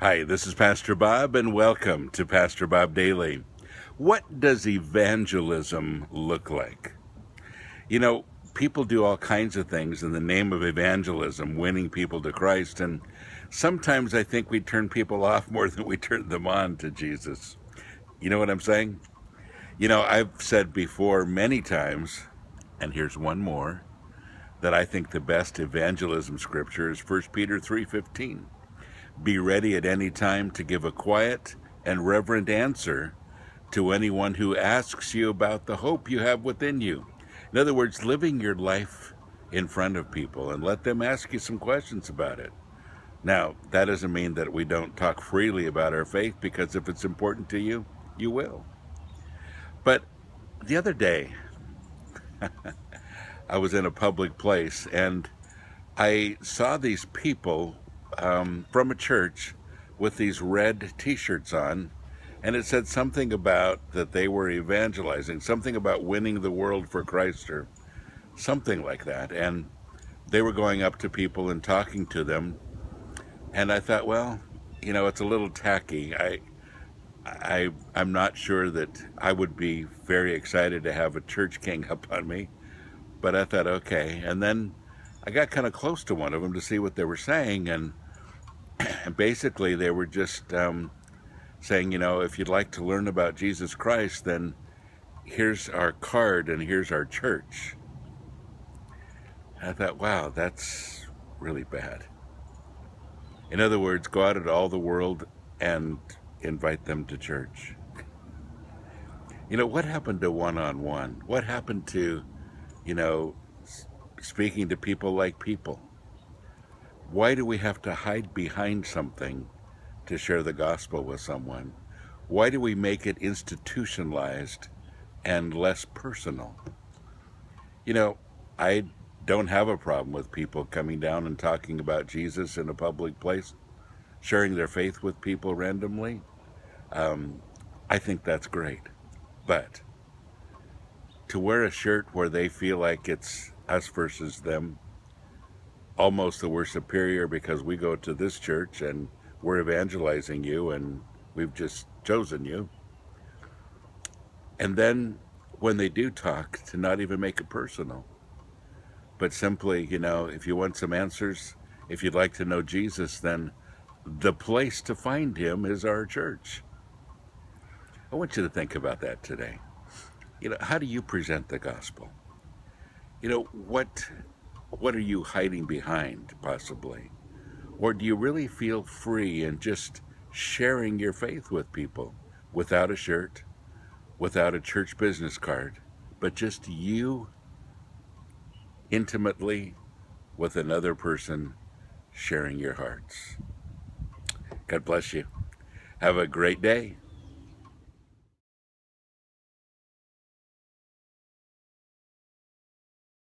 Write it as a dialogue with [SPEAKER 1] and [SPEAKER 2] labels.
[SPEAKER 1] Hi, this is Pastor Bob, and welcome to Pastor Bob Daily. What does evangelism look like? You know, people do all kinds of things in the name of evangelism, winning people to Christ, and sometimes I think we turn people off more than we turn them on to Jesus. You know what I'm saying? I've said before many times, and here's one more, that I think the best evangelism scripture is 1 Peter 3:15. Be ready at any time to give a quiet and reverent answer to anyone who asks you about the hope you have within you. In other words, living your life in front of people and let them ask you some questions about it. Now, that doesn't mean that we don't talk freely about our faith, because if it's important to you, you will. But the other day, I was in a public place and I saw these people from a church with these red t-shirts on, and it said something about that they were evangelizing, something about winning the world for Christ or something like that. And they were going up to people and talking to them. And I thought, well, it's a little tacky. I'm not sure that I would be very excited to have a church king up on me, but I thought, okay. And then I got kind of close to one of them to see what they were saying, and basically they were just saying, if you'd like to learn about Jesus Christ, then here's our card and here's our church. And I thought, wow, that's really bad. In other words, go out into all the world and invite them to church. What happened to one-on-one? What happened to, speaking to people like people? Why do we have to hide behind something to share the gospel with someone? Why do we make it institutionalized and less personal? I don't have a problem with people coming down and talking about Jesus in a public place, sharing their faith with people randomly. I think that's great. But to wear a shirt where they feel like it's us versus them, almost that we're superior because we go to this church and we're evangelizing you and we've just chosen you. And then when they do talk, to not even make it personal, but simply, if you want some answers, if you'd like to know Jesus, then the place to find him is our church. I want you to think about that today. How do you present the gospel? What are you hiding behind, possibly? Or do you really feel free in just sharing your faith with people without a shirt, without a church business card, but just you intimately with another person sharing your hearts? God bless you. Have a great day.